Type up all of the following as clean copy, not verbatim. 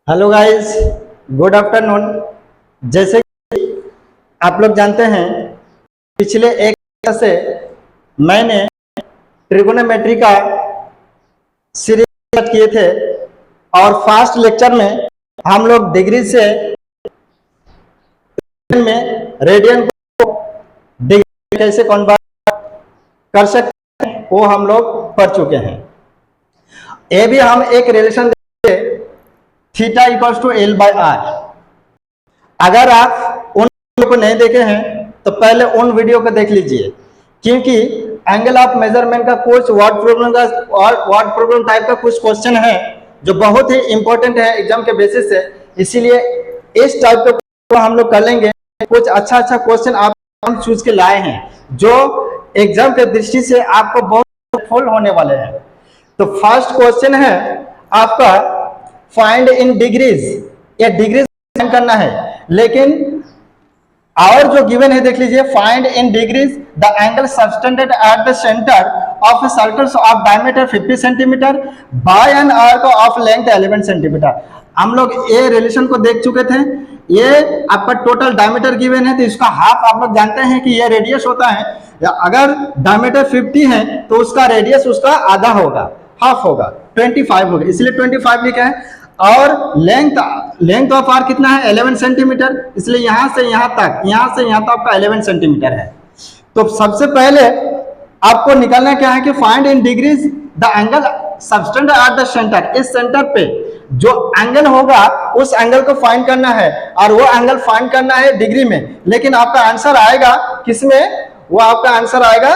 Hello guys, good afternoon. जैसे कि आप लोग जानते हैं, पिछले एक हफ्ते से मैंने ट्रिगोनोमेट्री का सीरीज किए थे और फास्ट लेक्चर में हम लोग डिग्री से में रेडियन को डिग्री कैसे कन्वर्ट कर सकते हैं वो हम लोग पढ़ चुके हैं। ये भी हम एक relation theta equals to L by R. अगर आप उन वीडियो को नहीं देखे हैं तो पहले उन वीडियो को देख लीजिए, क्योंकि एंगल ऑफ मेजरमेंट का कुछ वर्ड प्रॉब्लम टाइप का कुछ क्वेश्चन है जो बहुत ही इंपॉर्टेंट है एग्जाम के बेसिस से। इसीलिए इस टाइप का हम लोग कर लेंगे। कुछ अच्छा क्वेश्चन आप हम चूज के लाए हैं जो एग्जाम के दृष्टि से आपको बहुत हेल्पफुल होने वाले हैं। तो फर्स्ट क्वेश्चन है आपका फाइंड इन डिग्रीज। या डिग्रीज फाइंड करना है, लेकिन और जो गिवन है देख लीजिए, find in degrees the angle subtended at the centre of a circle of diameter 50 centimetre bye an arc of length 11 centimetre. हम लोग ये रिलेशन को देख चुके थे। ये आपका टोटल डायमीटर गिवन है तो इसका हाफ आप लोग जानते हैं कि ये रेडियस होता है। अगर डायमीटर 50 है तो उसका रेडियस उसका आधा होगा, हाफ होगा, 25 होगा, इसलिए 25 लिखा है। और लेंथ ऑफ आर कितना है 11 सेंटीमीटर, इसलिए यहां से यहां तक आपका 11 सेंटीमीटर है। तो सबसे पहले आपको निकालना क्या है कि find in degrees the angle subtended at the centre. इस सेंटर पे जो एंगल होगा उस एंगल को फाइंड करना है और वो एंगल फाइंड करना है डिग्री में। लेकिन आपका आंसर आएगा किसमें? वो आपका आंसर आएगा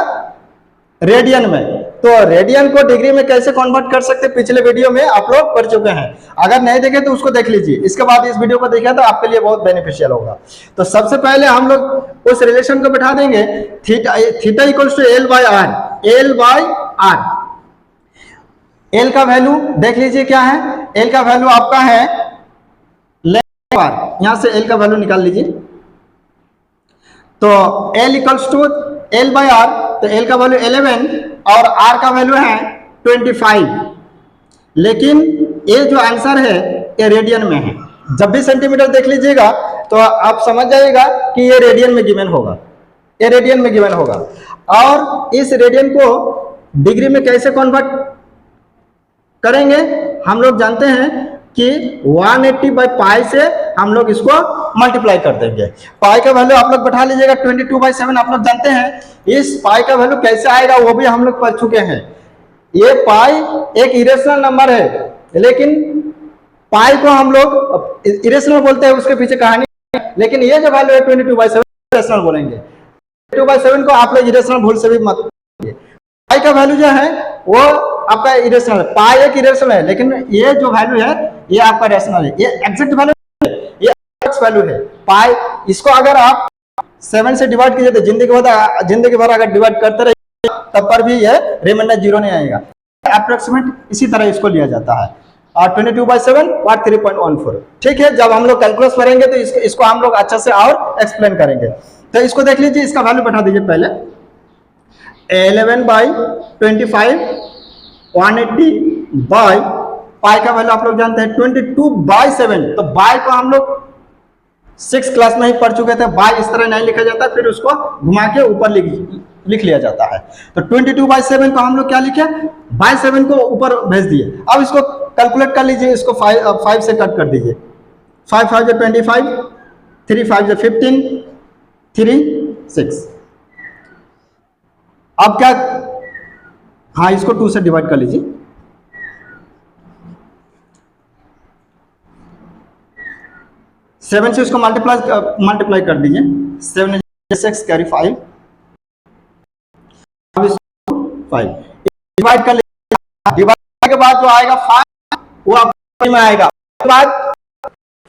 रेडियन में। तो रेडियन को डिग्री में कैसे कन्वर्ट कर सकते पिछले वीडियो में आप लोग पढ़ चुके हैं। अगर नहीं देखे तो उसको देख लीजिए, इसके बाद इस वीडियो को देखा तो आपके लिए बहुत बेनिफिशियल होगा। तो सबसे पहले हम लोग उस रिलेशन को बैठा देंगे, theta equals to L by R. L by R, L का वैल्यू देख लीजिए क्या है। एल का वैल्यू आपका है लेंथ आर, यहां से एल का वैल्यू निकाल लीजिए। तो L equals to L by R, तो एल का वैल्यू 11 और आर का वैल्यू है 25। लेकिन ये जो आंसर है ये रेडियन में है। जब भी सेंटीमीटर देख लीजिएगा तो आप समझ जाइएगा कि ये रेडियन में गिवन होगा, ये रेडियन में गिवन होगा। और इस रेडियन को डिग्री में कैसे कन्वर्ट करेंगे? हम लोग जानते हैं कि 180 बाई पाई से हम लोग इसको मल्टीप्लाई कर देंगे। पाई का वैल्यू आप लोग बैठा लीजिएगा 22/7। आप लोग जानते हैं इस पाई का वैल्यू कैसे आएगा वो भी हम लोग पढ़ चुके हैं। ये पाई एक इरेशनल नंबर है, लेकिन पाई को हम लोग इरेशनल बोलते हैं, उसके पीछे कहानी। लेकिन ये जो वैल्यू है 22/7 इरेशनल बोलेंगे। 22/7 को आप लोग इरेशनल भूल से भी मत। पाई का वैल्यू जो है वो आपका इरेशनल है। पाई एक इरेशनल है, लेकिन ये जो वैल्यू है ये आपका रेशनल है। ये एग्जैक्ट वैल्यू है, ये वैल्यू है पाई। इसको अगर आप 7 से डिवाइड कीजिए तो जिंदगी भर अगर डिवाइड करते रहिए तब पर भी ये रिमाइंडर 0 नहीं आएगा। अप्रोक्सीमेट इसी तरह इसको लिया जाता है। और 22/7 और 3.14। ठीक है, जब हम लोग कैलकुलस करेंगे तो इसको हम लोग अच्छा से और एक्सप्लेन करेंगे। तो इसको देख लीजिए, इसका वैल्यू बैठा दीजिए पहले। 11/25 180 बाई पाई का वैल्यू आप लोग जानते हैं 22/7। तो बाई को हम लोग 6 क्लास में ही पढ़ चुके थे। बाई इस तरह नहीं लिखा जाता, फिर उसको घुमा के ऊपर लिख लिया जाता है। तो 22/7 को हम लोग क्या लिखे? बाई 7 को ऊपर भेज दिए। अब इसको कैलकुलेट कर लीजिए, इसको 5 से कट कर दीजिए। 5 5 25, 3 5 15, 3 6। अब क्या? हाँ, इसको 2 से डिवाइड कर लीजिए। 7 से इसको मल्टीप्लाई कर दीजिए। 7 6 कैरी 5। अब इसको 5 डिवाइड कर लीजिए। डिवाइड के बाद जो आएगा 5 वो आपको में आएगा। उसके बाद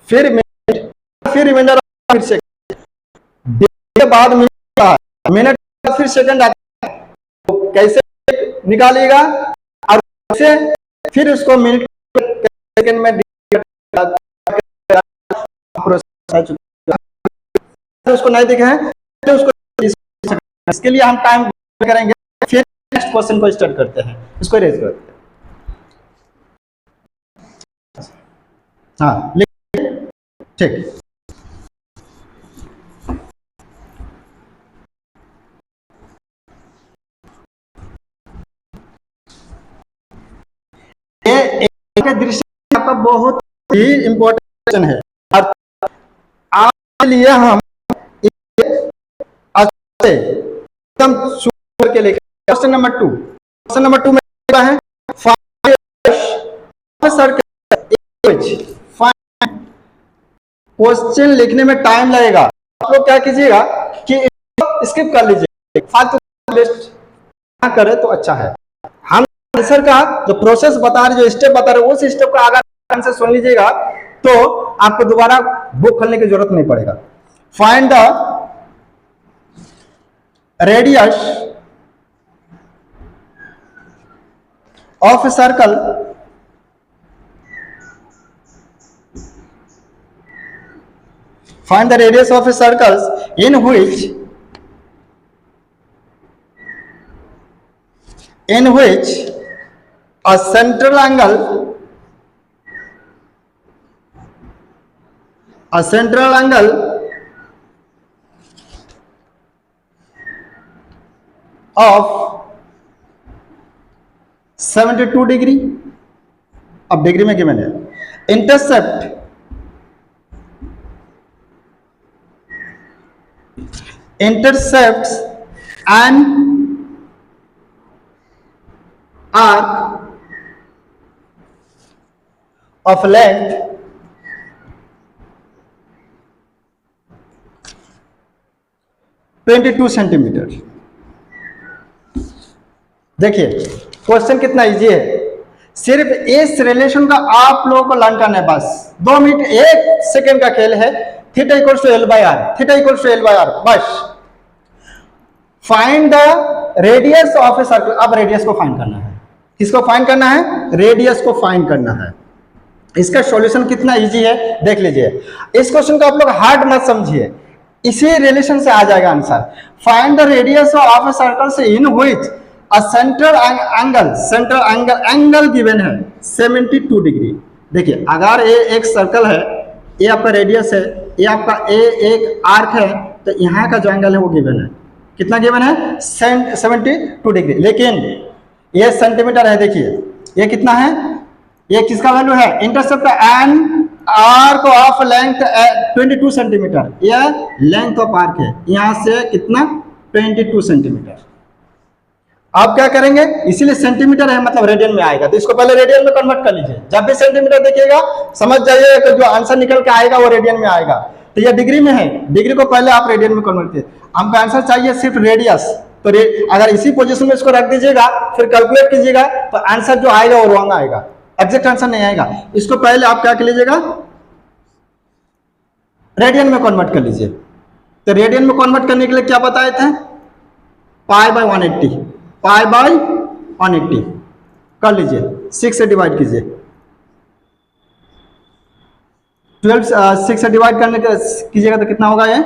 फिर रिमाइंडर, फिर सेकंड के बाद मिनट फिर सेकंड आता है। तो कैसे निकालिएगा और कैसे फिर उसको मिनट सेकंड में उसको नहीं दिखे हैं तो उसको इसके लिए हम टाइम करेंगे। फिर नेक्स्ट क्वेश्चन को स्टार्ट करते हैं, इसको रेज करते हैं। हाँ लिखिए, ठीक। ये एक दृश्य से आपका बहुत ही इंपॉर्टेंट है और आपके लिए हम अच्छे एकदम शुरू करके लेके क्वेश्चन नंबर 2। क्वेश्चन नंबर 2 में क्या है, क्वेश्चन लिखने में टाइम लगेगा, आप लोग क्या कीजिएगा कि स्किप कर लीजिए, फालतू वेस्ट ना करें तो अच्छा है। हम आंसर का जो प्रोसेस बता रहे, जो स्टेप बता रहे, उस स्टेप का अगर आंसर सुन लीजिएगा तो आपको दोबारा बुक खोलने की जरूरत नहीं पड़ेगा। Find the radius of a circle find the radius of a circle in which a central angle of 72 degree, अब डिग्री में गिवन है, intercept intercepts an arc of length 22 centimetre. देखिए क्वेश्चन कितना इजी है, सिर्फ इस रिलेशन का आप लोगों को लर्न करना है, बस 2 मिनट 1 सेकेंड का खेल है। Theta equals to L by R, theta equals to L by R, बस। Find the radius of a circle, अब रेडियस को फाइंड करना है। किसको फाइंड करना है? रेडियस को फाइंड करना है। इसका सॉल्यूशन कितना इजी है देख लीजिए। इस क्वेश्चन को आप लोग हार्ड मत समझिए, इसी रिलेशन से आ जाएगा answer. Find the radius of a circle से in which a central angle given है 72 डिग्री। देखिए अगर ये एक सर्कल है, ये आपका रेडियस है, ये आपका एक आर्क है, तो यहाँ का जो एंगल है वो गिवन है, कितना गिवन है? 72 डिग्री। लेकिन ये सेंटीमीटर है, देखिए ये कितना है, ये किसका वैल्यू है? Intercept an arc of length 22 centimetre, ये लेंथ ऑफ आर्क है, यहां से कितना? 22 सेंटीमीटर। आप क्या करेंगे, इसीलिए सेंटीमीटर है मतलब रेडियन में आएगा, तो इसको पहले रेडियन में कन्वर्ट कर लीजिए। जब भी सेंटीमीटर देखिएगा समझ जाइए कि जो आंसर निकल के आएगा वो रेडियन में आएगा। तो ये डिग्री में है, डिग्री को पहले आप रेडियन में कन्वर्ट कीजिए। हमको आंसर चाहिए सिर्फ रेडियस, तो अगर इसी पोजीशन में इसको रख दीजिएगा फिर कैलकुलेट कीजिएगा तो आंसर जो आएगा वो रॉन्ग आएगा, एग्जैक्ट आंसर नहीं आएगा। इसको पहले आप क्या कर लीजिएगा, रेडियन में कन्वर्ट कर लीजिए। तो रेडियन में कन्वर्ट करने के लिए क्या बताए थे? पाई बाय 180, पाई बाय 180 कर लीजिए, 6 से डिवाइड कीजिए। 6 से डिवाइड करने का कीजिएगा तो कितना होगा? ये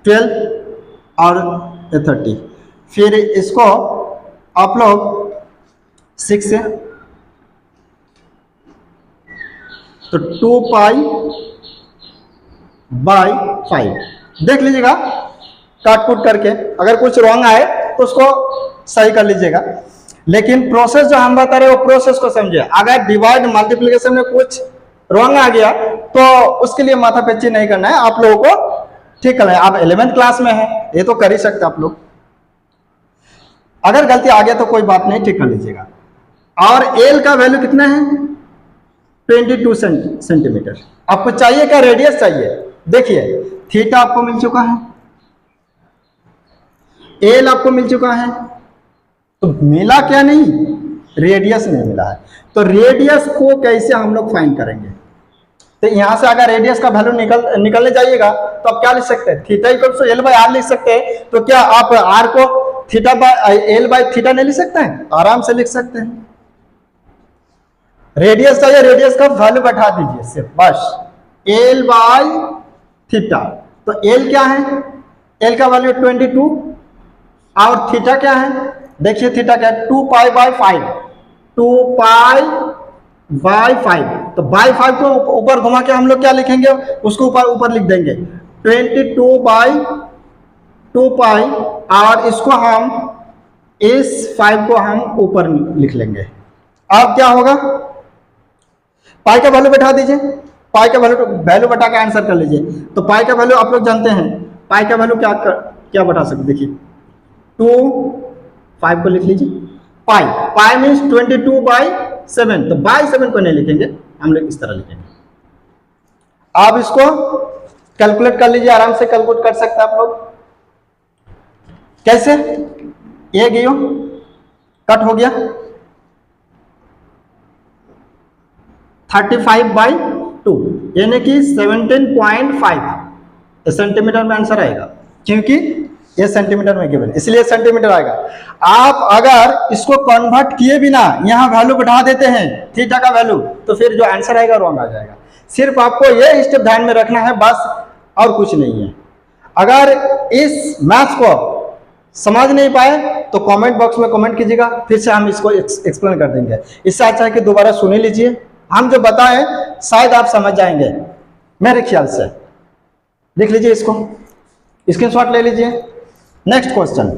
12 और 30। फिर इसको आप लोग 6 से तो 2 पाई बाय 5 देख लीजिएगा काट कूट करके, अगर कुछ रॉन्ग आए तो उसको सही कर लीजिएगा। लेकिन प्रोसेस जो हम बता रहे हैं वो प्रोसेस को समझिए। अगर डिवाइड मल्टीप्लिकेशन में कुछ रॉन्ग आ गया तो उसके लिए माथापच्ची नहीं करना है, आप लोगों को ठीक करना है। आप 11th क्लास में है, ये तो कर ही सकते आप लोग। अगर गलती आ गया तो कोई बात नहीं, ठीक कर लीजिएगा। और एल का वैल्यू कितना है? 22 सेंटीमीटर। आपको चाहिए क्या? रेडियस चाहिए। देखिए थीटा आपको मिल चुका है, एल आपको मिल चुका है, तो मिला क्या? नहीं, रेडियस नहीं मिला है। तो रेडियस को कैसे हम लोग फाइंड करेंगे? तो यहां से अगर रेडियस का वैल्यू निकलने जाइएगा तो आप क्या लिख सकते हैं? Theta equal to L by R लिख सकते हैं। तो क्या आप आर को theta by L by theta नहीं लिख सकते हैं? आराम से लिख सकते हैं। रेडियस चाहिए, रेडियस का वैल्यू बैठा दीजिए सिर्फ, बस एल बाय थीटा। तो एल क्या है? एल का वैल्यू 22 और थीटा क्या है? देखिए थीटा क्या है? 2 पाई बाय 5, 2 पाई बाई 5, तो बाई 5 को ऊपर घुमा के हम लोग क्या लिखेंगे, उसको ऊपर ऊपर लिख देंगे 22/2 पाई, और इसको हम इस 5 को हम ऊपर लिख लेंगे। अब क्या होगा, पाई का वैल्यू बैठा दीजिए, पाई का वैल्यू बैठा के आंसर कर लीजिए। तो पाई का वैल्यू आप लोग जानते हैं, पाई का वैल्यू क्या बैठा सकते, देखिए 2 5 को लिख लीजिए, पाई पाई मीन्स 22/7, तो बाई 7 को नहीं लिखेंगे, हम लोग इस तरह लिखेंगे। आप इसको कैलकुलेट कर लीजिए, आराम से कैलकुलेट कर सकते हैं आप लोग। कैसे, ये गयो कट हो गया 35/2, यानी कि 17.5 सेंटीमीटर में आंसर आएगा, क्योंकि ये सेंटीमीटर में गिवन, इसलिए सेंटीमीटर आएगा। आप अगर इसको कन्वर्ट किए बिना यहाँ वैल्यू बढ़ा देते हैं थीटा का वैल्यू, तो फिर जो आंसर आएगा रॉन्ग आ जाएगा। सिर्फ आपको ये स्टेप ध्यान में रखना है बस, और कुछ नहीं है। अगर इस मैथ्स को समझ नहीं पाए तो कमेंट बॉक्स में कमेंट कीजिएगा, फिर से हम इसको एक्सप्लेन कर देंगे। इससे अच्छा है कि दोबारा सुन लीजिए, हम जो बताएं शायद आप समझ जाएंगे मेरे ख्याल से। देख लीजिए, इसको स्क्रीनशॉट ले लीजिए। नेक्स्ट क्वेश्चन,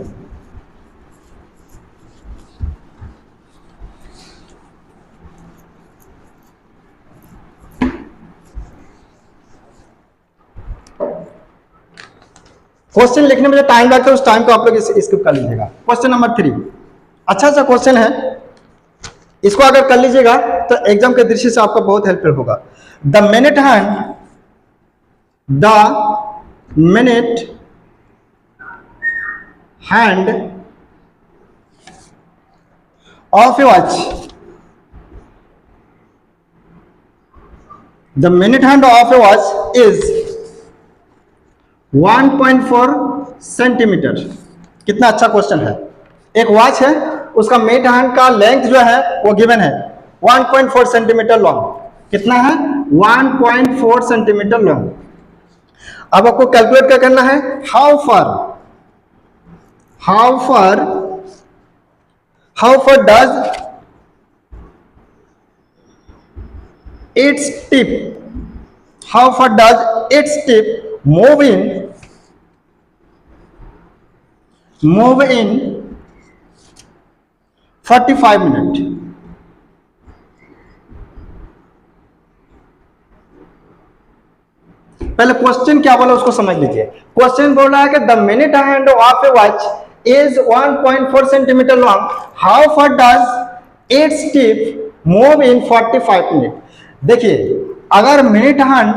क्वेश्चन लिखने में जो टाइम लगता है उस टाइम को आप लोग स्किप कर लीजिएगा। क्वेश्चन नंबर 3 अच्छा सा क्वेश्चन है, इसको अगर कर लीजिएगा तो एग्जाम के दृष्टि से आपका बहुत हेल्पफुल होगा। The minute hand of A watch, the minute hand of A watch is 1.4 centimetre. कितना अच्छा क्वेश्चन है। एक वॉच है, उसका मिनट हैंड का लेंथ जो है वो गिवन है 1.4 सेंटीमीटर लॉन्ग। कितना है, 1.4 सेंटीमीटर लॉन्ग। अब आपको कैलकुलेट क्या करना है, how far does its tip move in 45 minute. पहले क्वेश्चन क्या बोला उसको समझ लीजिए। क्वेश्चन बोल रहा है कि the minute hand of A watch is 1.4 centimetre long, how far does its tip move in 45 minute. देखिए, अगर मिनट हैंड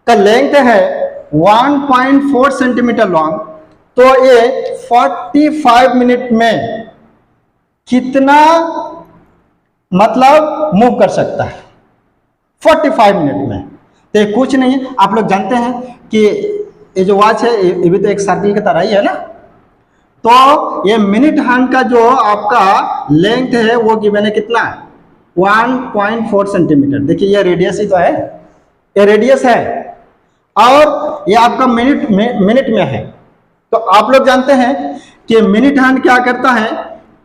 का लेंथ है 1.4 सेंटीमीटर लॉन्ग, तो ये 45 मिनट में कितना मतलब मूव कर सकता है 45 मिनट में। तो ये कुछ नहीं है, आप लोग जानते हैं कि ये जो वॉच है ये भी तो एक सर्किल की तरह ही है ना। तो ये मिनट हैंड का जो आपका लेंथ है वो गिवन है कितना, 1.4 सेंटीमीटर। देखिए ये रेडियस ही तो है, ये रेडियस है, और ये आपका मिनट में है। तो आप लोग जानते हैं कि मिनट हैंड क्या करता है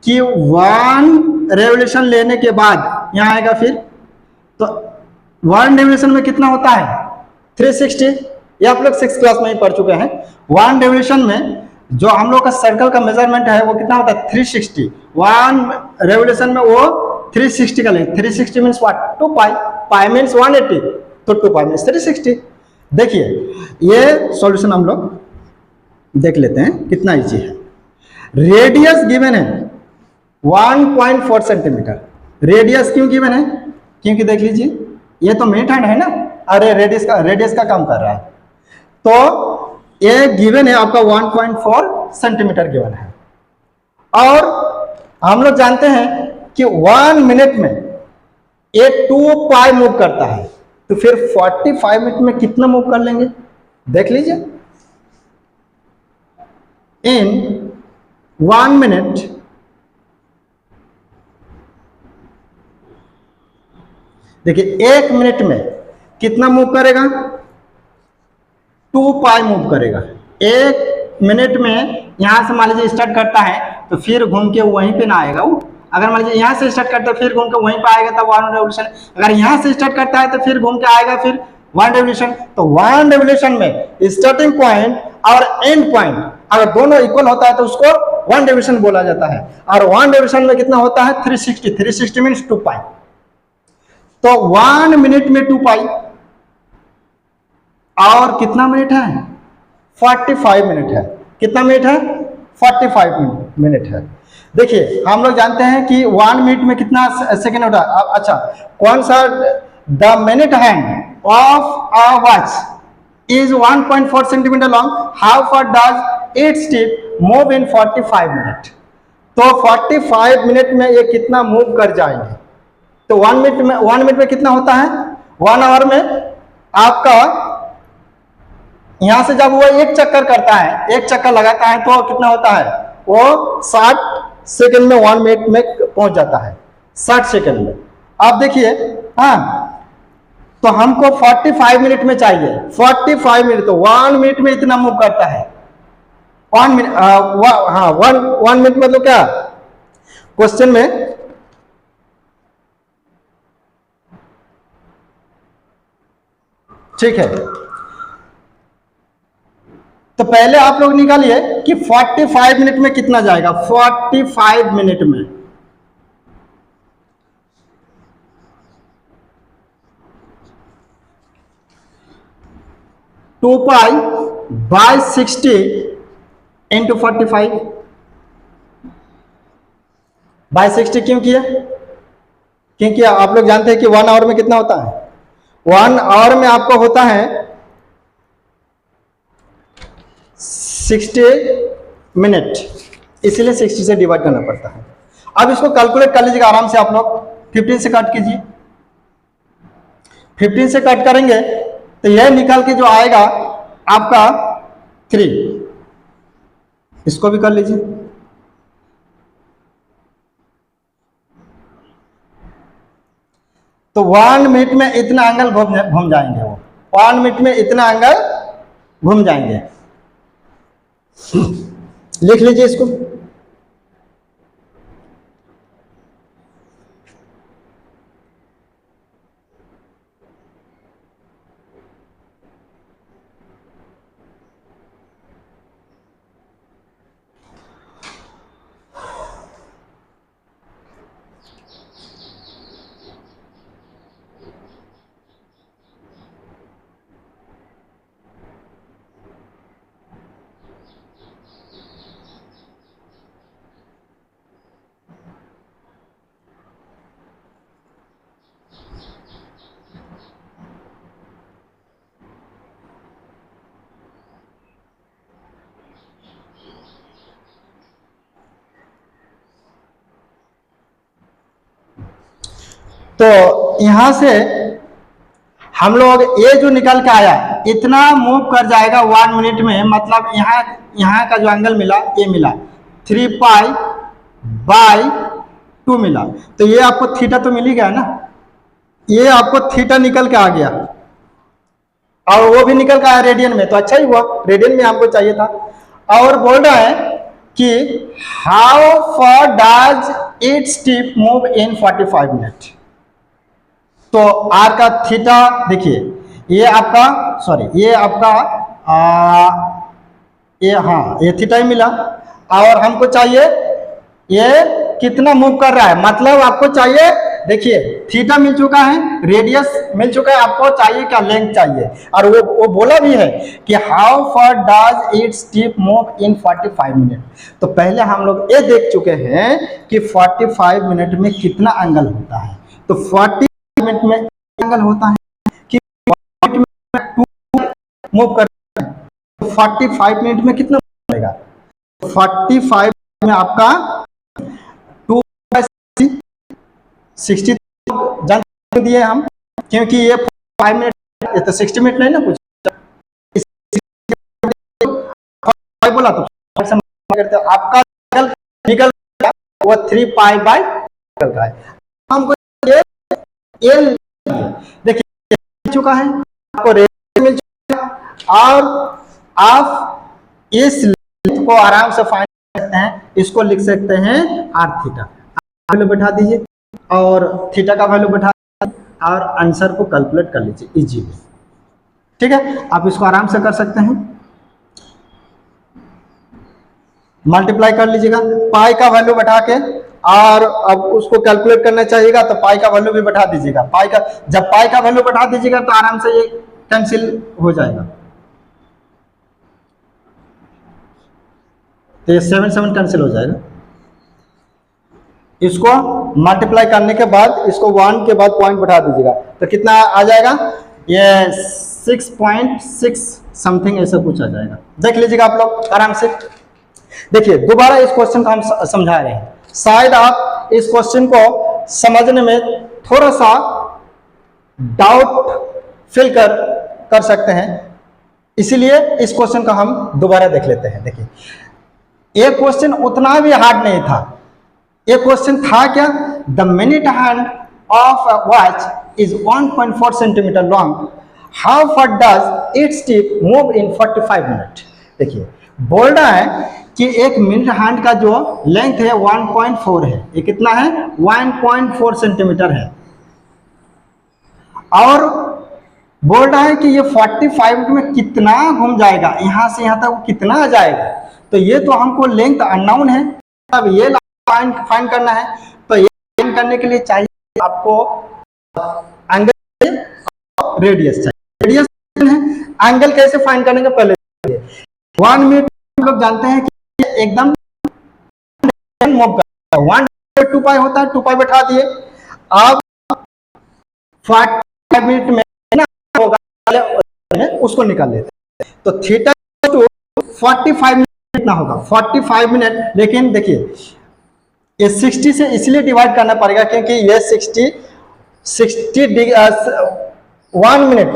कि 1 रेवोल्यूशन लेने के बाद यहाँ आएगा, फिर तो 1 रेवोल्यूशन में कितना होता है 360। ये आप लोग 6th क्लास में ही पढ़ चुके हैं। 1 रेवोल्यूशन में जो हम लोग का सर्कल का मेजरमेंट है वो कितना होता है 360। 1 रेवोल्यूशन में वो 360 का लेंगे। 360 means what, 2 pi, pi means 180, तो 2 पाई मीन्स 360। देखिए ये सॉल्यूशन हम लोग देख लेते हैं कितना इजी है। रेडियस गिवन है 1.4 सेंटीमीटर। रेडियस क्यों गिवन है, क्योंकि देख लीजिए ये तो मिनट हैंड है ना, अरे रेडियस का काम कर रहा है। तो ये गिवन है आपका 1.4 सेंटीमीटर गिवन है, और हम लोग जानते हैं कि 1 मिनट में ये 2 पाई मूव करता है, तो फिर 45 मिनट में कितना मूव कर लेंगे देख लीजिए। इन 1 मिनट देखिए 1 मिनट में कितना मूव करेगा, 2 पाई मूव करेगा। 1 मिनट में यहां से मान लीजिए स्टार्ट करता है तो फिर घूम के वहीं पे ना आएगा, वो अगर मान लीजिए यहाँ से स्टार्ट करता है फिर घूम के वहीं पे आएगा तब वन रेवोल्यूशन। अगर यहाँ से स्टार्ट करता है तो फिर घूम के आएगा फिर वन रेवोल्यूशन। तो वन रेवोल्यूशन में स्टार्टिंग पॉइंट और एंड पॉइंट अगर दोनों इक्वल होता है तो उसको वन रेवोल्यूशन बोला जाता है। और वन रेवोल्यूशन में कितना होता है 360, 360 मीन्स 2 पाई। तो 1 मिनट में 2 पाई और कितना मिनट है 45 मिनट है। कितना मिनट है 45 मिनट है। देखिए हम लोग जानते हैं कि 1 मिनट में कितना सेकेंड होता है। अच्छा कौन सा the minute hand of a watch is 1.4 centimetre long, how far does its tip move in 45 minute. तो 45 मिनट में ये कितना मूव कर जाएंगे। तो 1 मिनट में कितना होता है 1 आवर में आपका यहां से जब वो एक चक्कर करता है, एक चक्कर लगाता है तो कितना होता है वो 60 सेकंड में 1 मिनट में पहुंच जाता है, 60 सेकंड में। आप देखिए हाँ, तो हमको 45 मिनट में चाहिए 45 मिनट। तो 1 मिनट में इतना मूव करता है 1 मिनट। हाँ 1 मिनट मतलब क्या क्वेश्चन में ठीक है। तो पहले आप लोग निकालिए कि 45 मिनट में कितना जाएगा। 45 मिनट में two pi by 60 into 45 by 60 क्यों किया, क्योंकि आप लोग जानते हैं कि 1 आवर में कितना होता है 1 आवर में आपको होता है 60 मिनट, इसलिए 60 से डिवाइड करना पड़ता है। अब इसको कैलकुलेट कर लीजिएगा आराम से आप लोग। 15 से कट कीजिए, 15 से कट करेंगे तो यह निकल के जो आएगा आपका 3। इसको भी कर लीजिए। तो 1 मिनट में इतना एंगल घूम जाएंगे वो 1 मिनट में इतना एंगल घूम जाएंगे। लिख लीजिए इसको। तो यहां से हम लोग ये जो निकल के आया इतना मूव कर जाएगा 1 मिनट में। मतलब यहाँ का जो एंगल मिला ये मिला 3 पाई बाई 2 मिला। तो ये आपको थीटा तो मिल ही गया ना, ये आपको थीटा निकल के आ गया और वो भी निकल के आया रेडियन में। तो अच्छा ही हुआ, रेडियन में हमको चाहिए था। और बोल रहा है कि how far does its tip move in 45 minute. तो आर का थीटा देखिए ये आपका ये आपका ये थीटा ही मिला। और हमको चाहिए ये कितना मूव कर रहा है, मतलब आपको चाहिए देखिए थीटा मिल चुका है, रेडियस मिल चुका है, आपको चाहिए क्या लेंथ चाहिए। और वो बोला भी है कि how far does its tip move in 45 minute. तो पहले हम लोग ये देख चुके हैं कि 45 मिनट में कितना एंगल होता है। तो 40 मिनट में एंगल होता है कि 40 मिनट में 2 मूव करता है। तो 45 मिनट में कितना मिलेगा 45 में आपका 2/60 जानते दिए हम, क्योंकि ये 5 मिनट ये तो 60 मिनट नहीं ना कुछ बोला तो करते आपका निकल वो 3 पाई बाई निकल रहा है। हमको ये देखिए चुका है, आपको रेडियन मिल चुका है और आप इस लेंथ को आराम से फाइंड कर सकते हैं। इसको लिख सकते हैं आर थीटा। वैल्यू बैठा दीजिए और थीटा का वैल्यू बैठा दीजिए और आंसर को कैलकुलेट कर लीजिए इजीली। ठीक है, आप इसको आराम से कर सकते हैं। मल्टीप्लाई कर लीजिएगा पाई का वैल्यू बैठा के, और अब उसको कैलकुलेट करना चाहिएगा तो पाई का वैल्यू भी बैठा दीजिएगा। पाई का जब पाई का वैल्यू बैठा दीजिएगा तो आराम से ये कैंसिल हो जाएगा। तो ये 7 7 कैंसिल हो जाएगा। इसको मल्टीप्लाई करने के बाद इसको 1 के बाद पॉइंट बैठा दीजिएगा तो कितना आ जाएगा, ये 6.6 समथिंग ऐसा कुछ आ जाएगा। देख लीजिएगा आप लोग आराम से। देखिए दोबारा इस क्वेश्चन को हम समझा रहे हैं, शायद आप इस क्वेश्चन को समझने में थोड़ा सा डाउट फील कर सकते हैं, इसीलिए इस क्वेश्चन को हम दोबारा देख लेते हैं। देखिए ये क्वेश्चन उतना भी हार्ड नहीं था। ये क्वेश्चन था क्या, the minute hand of a watch is 1.4 centimetre long, how far does its tip move in 45 minute. देखिए बोल रहा है कि एक मिनट हैंड का जो लेंथ है 1.4 है, ये कितना है 1.4 सेंटीमीटर है, और बोल रहा है कि ये 45 मिनट में कितना घूम जाएगा, यहां से यहां तक कितना आ जाएगा। तो ये तो हमको लेंथ अननोन है, अब ये फाइंड करना है। तो ये फाइंड करने के लिए चाहिए आपको एंगल, रेडियस चाहिए। रेडियस है, एंगल कैसे फाइंड करने के पहले 1 मिनट हम लोग जानते हैं कि एकदम मूव करता है, 1 2 पाई होता है, 2 पाई बैठा दिए। अब 45 मिनट में ना होगा, उसको निकाल लेते हैं। तो थीटा टू 45 मिनट कितना होगा, 45 मिनट। लेकिन देखिए ये 60 से इसलिए डिवाइड करना पड़ेगा क्योंकि ये 60 1 मिनट,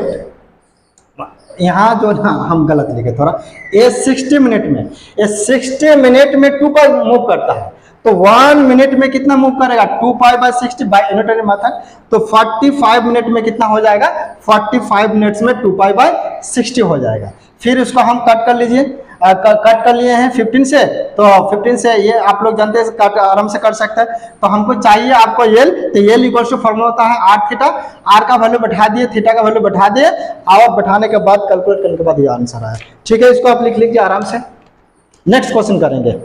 यहाँ जो ना हम गलत लिखे थोड़ा, ये 60 मिनट में, ये 60 मिनट में 2 पाई मूव करता है, तो 1 मिनट में कितना मूव करेगा, 2 pi by 60 by unitary method. तो 45 मिनट में कितना हो जाएगा, 45 मिनट्स में 2 पाई बाय 60 हो जाएगा। फिर इसको हम कट कर लीजिए, कट कर लिए हैं 15 से, तो 15 से ये आप लोग जानते हैं कट आराम से कर सकते हैं। तो हमको चाहिए आपको यल, तो यल इक्वल टू फॉर्मूला होता है आर थीटा, आर का वैल्यू बैठा दिए, थीटा का वैल्यू बैठा दिए, और बैठाने के बाद कैलकुलेट करने के बाद ये आंसर आया। ठीक है, इसको आप लिख लीजिए आराम से। नेक्स्ट क्वेश्चन करेंगे।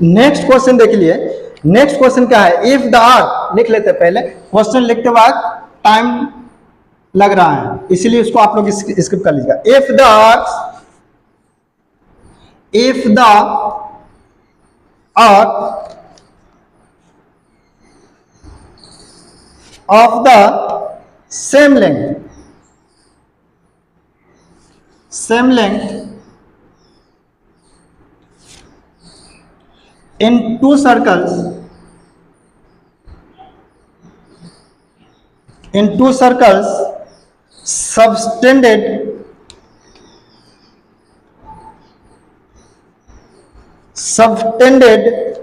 नेक्स्ट क्वेश्चन देख लिए। नेक्स्ट क्वेश्चन क्या है, इफ द आर्क, लिख लेते पहले, क्वेश्चन लिखते वक्त टाइम लग रहा है इसीलिए इसको आप लोग स्किप कर लीजिएगा। If the arc of the same length in two circles subtended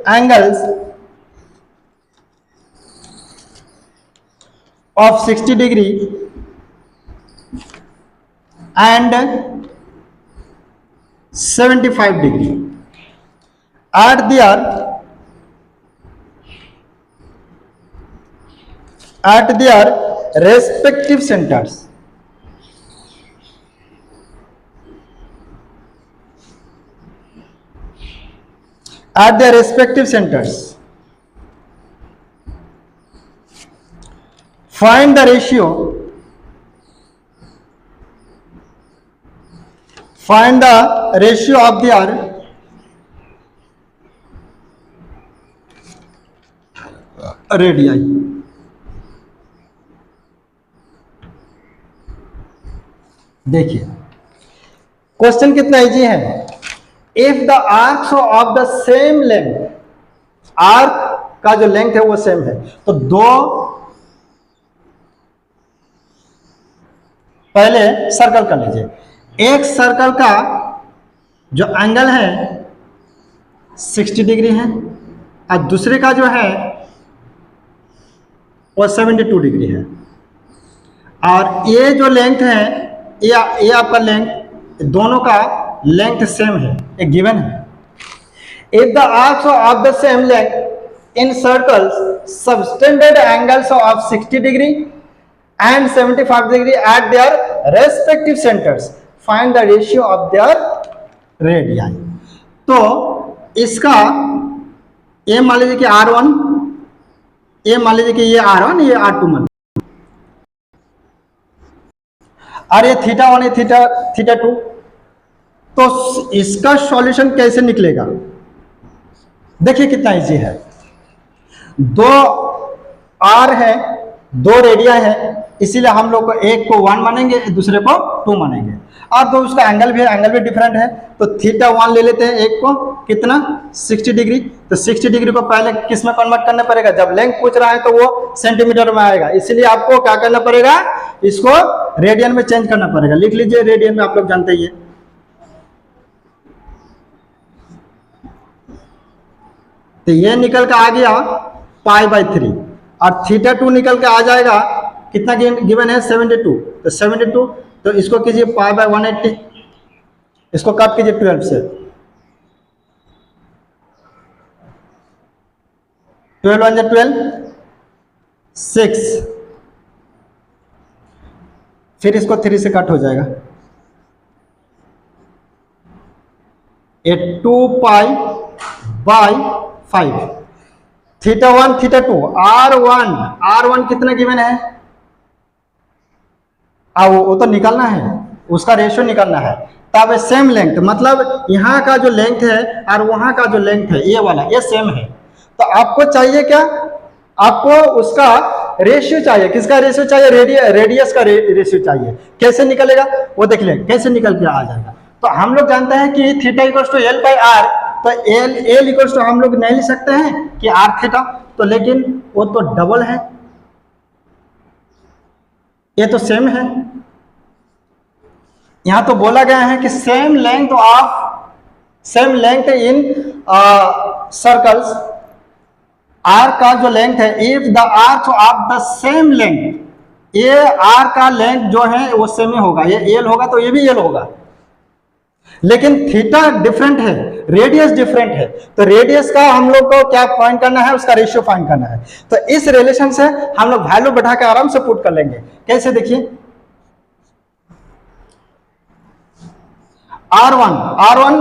angles of 60 degree and 75 degree at their respective centers. At their respective centers, find the ratio of their radii. देखिए question कितना easy है। If the arcs of the same length, arc का जो length है वो same है, तो दो पहले सर्कल कर लीजिए। एक सर्कल का जो एंगल है 60 डिग्री है, और दूसरे का जो है वो 72 डिग्री है। और ये जो लेंथ है, ये आपका लेंथ, दोनों का लेंथ सेम है, एक गिवन है। If the arcs of the same length in circles subtended angles of 60 degree and 75 degree at their respective centres, find the ratio of their radii. तो इसका ये मान लीजिए कि R1, ये मान लीजिए कि ये R1, ये R2 मान, और ये θ1 है, θ2। तो इसका सॉल्यूशन कैसे निकलेगा? देखिए कितना इजी है। दो R है, दो रेडिया है, इसीलिए हम लोग को एक को 1 मानेंगे, दूसरे को 2 मानेंगे। और दो उसका एंगल भी है, एंगल भी डिफरेंट है, तो θ1 ले लेते हैं, एक को कितना 60 डिग्री। तो 60 डिग्री को पहले किस में कन्वर्ट करना पड़ेगा? जब लेंथ पूछ रहा है तो वो सेंटीमीटर में आएगा, इसीलिए आपको क्या करना पड़ेगा? इसको रेडियन में चेंज करना पड़ेगा। लिख लीजिए, रेडियन में आप लोग जानते ही है। तो ये निकल के आ गया π/3, और θ2 निकल के आ जाएगा, कितना गिवन है? 72। तो 72, तो इसको कीजिए π/180, इसको कट कीजिए 12 से, 12 1 12, 6, फिर इसको 3 से कट हो जाएगा, ये 2π/5। θ1 θ2 R1 कितना गिवन है? वो तो निकालना है, उसका रेशियो निकालना है। तब सेम लेंथ, मतलब यहाँ का जो लेंथ है और वहाँ का जो लेंथ है, ये वाला, ये सेम है। तो आपको चाहिए क्या? आपको उसका रेशियो चाहिए। किसका रेशियो चाहिए? रेडियस का रेशियो चाहिए। कैसे निकलेगा वो देख लें, कैसे निकल के आ जाएगा। तो हम लोग जानते हैं कि θ = L/R, तो L = हम लोग नहीं लिख सकते हैं कि R θ, तो लेकिन वो तो डबल है, ये तो सेम है। यहां तो बोला गया है कि same length in circles, R का जो लेंथ है, if the arc of the same length, ये आर का लेंथ जो है वो सेम ही होगा, ये एल होगा तो ये भी एल होगा, लेकिन थीटा डिफरेंट है, रेडियस डिफरेंट है। तो रेडियस का हम लोग को क्या फाइंड करना है? उसका रेशियो फाइंड करना है। तो इस रिलेशन से हम लोग वैल्यू बैठा के आराम से पुट कर लेंगे। कैसे? देखिए, R1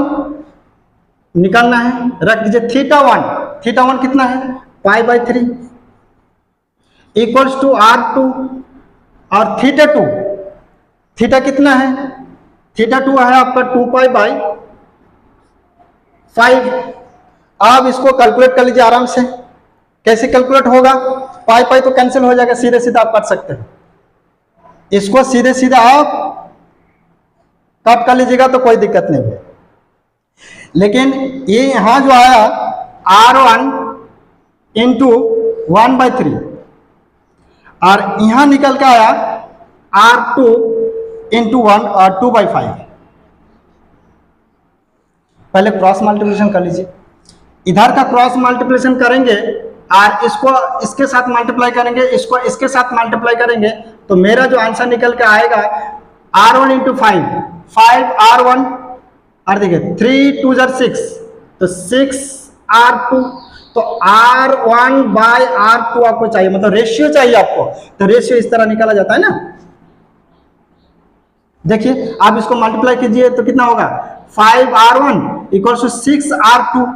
निकालना है, रख दीजिए। θ1 कितना है? π/3 इक्वल्स टू R2, और θ2 कितना है? θ2 है आपका 2π/5। अब इसको कैलकुलेट कर लीजिए आराम से। कैसे कैलकुलेट होगा? पाई तो कैंसिल हो जाएगा, सीधे सीधे आप कर सकते हैं। इसको सीधे सीधे आप कट कर लीजिएगा तो कोई दिक्कत नहीं है। लेकिन ये यहां जो आया R1 × 1/3, और यहां निकल के आया R2 × 2/5। पहले क्रॉस मल्टीप्लिकेशन कर लीजिए। इधर का क्रॉस मल्टीप्लिकेशन करेंगे और इसको इसके साथ मल्टीप्लाई करेंगे, इसको इसके साथ मल्टीप्लाई करेंगे, तो मेरा जो आंसर निकल के आएगा R1 × 5 R1, और देखिए 3 2 6, तो 6 R2, तो R1/R2 आपको चाहिए, मतलब रेशियो चाहिए आपको। तो रेशियो इस तरह निकाला जाता है ना। देखिए, आप इसको मल्टीप्लाई कीजिए तो कितना होगा? 5R1 = 6R2,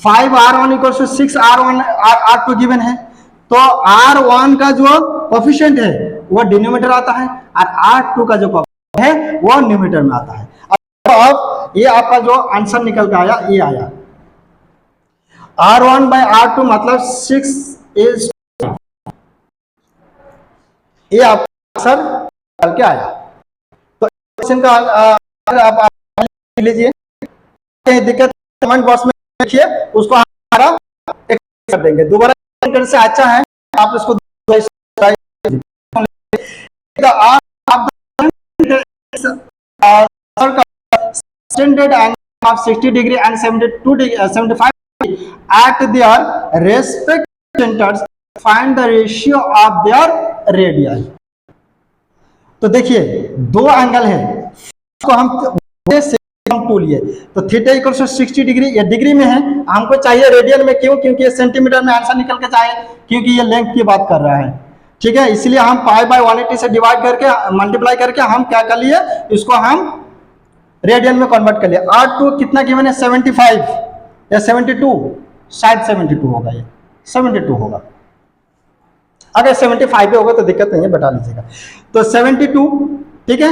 5R1 = 6R2 given है। तो R1 का जो कोफिशिएंट है वो डिनोमिनेटर आता है, और R2 का जो कोफिशिएंट है वो न्यूमरेटर में आता है। अब ये आपका जो आंसर निकल के आया, ये आया R1/R2 मतलब 6 is, ये आपका आंसर निकल के आया। तो क्वेश्चन का आप लीजिए, दिक्कत कमेंट बॉक्स में लिखिए, उसको हमारा कर देंगे। दोबारा करने से अच्छा है आप इसको extended angle of 60 degree and 72 degree, 75 degree at their respective centers find the ratio of their radii। तो देखिए दो एंगल है, को हम टू लिए तो थीटा इक्वल टू 60 डिग्री, ये डिग्री में है, हमको चाहिए रेडियन में। क्यों? क्योंकि ये सेंटीमीटर में आंसर निकल के चाहिए, क्योंकि ये लेंथ की बात कर रहा है। ठीक है, इसलिए हम पाई बाय 180 से डिवाइड करके मल्टीप्लाई करके हम क्या कर लिए, इसको हम रेडियन में कन्वर्ट कर लिया। R2 कितना गिवन है 75 या 72, शायद 72 होगा, ये 72 होगा। अगर 75 पे होगा तो दिक्कत नहीं है, बता लीजिएगा। तो 72, ठीक है।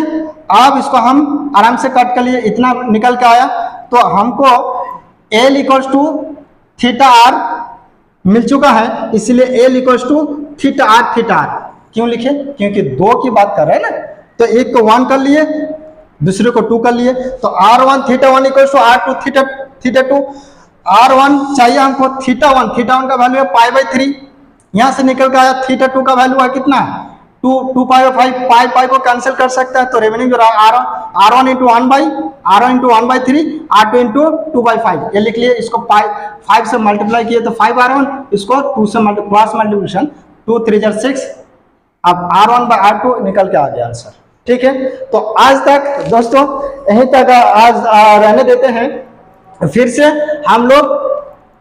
अब इसको हम आराम से कट कर लिए, इतना निकल के आया। तो हमको L equals to theta R मिल चुका है, इसलिए L equals to theta R. क्यों लिखे? क्योंकि दो की बात कर रहे हैं ना, तो एक को 1 कर लिए, दूसरे को 2 कर लिए। तो R1 theta 1 equals to R2 theta 2। R1 चाहिए हमको थीटा 1 का वैल्यू है पाई बाई 3, यहां से निकल के आया। थीटा 2 का वैल्यू है कितना, 2 पाई बाई 5, पाई को कैंसिल कर सकता है, तो रेमेनिंग जो R1 इंटू 1/3, R2 इंटू 2/5, ये लिख लिए। इसको 5 से मल्टीप्लाई किए तो 5 R1, इसको 2 से क्रॉस मल्टीप्लिकेशन, 2 3 जा 6, अब R1 बाय R2 निकल के आ गया आंसर। ठीक है, तो आज तक दोस्तों यहीं तक आज रहने देते हैं। फिर से हम लोग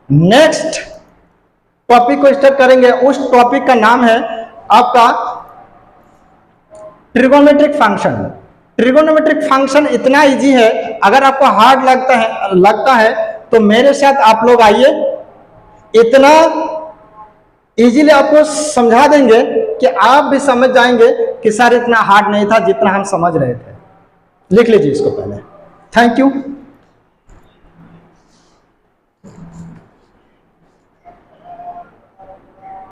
नेक्स्ट टॉपिक को स्टार्ट करेंगे। उस टॉपिक का नाम है आपका ट्रिगोनोमेट्रिक फंक्शन। ट्रिगोनोमेट्रिक फंक्शन इतना इजी है, अगर आपको हार्ड लगता है तो मेरे साथ आप लोग आइए, इतना इजीली आपको समझा देंगे कि आप भी समझ जाएंगे कि सर इतना हार्ड नहीं था जितना हम समझ रहे थे। लिख लीजिए इसको पहले। Thank you.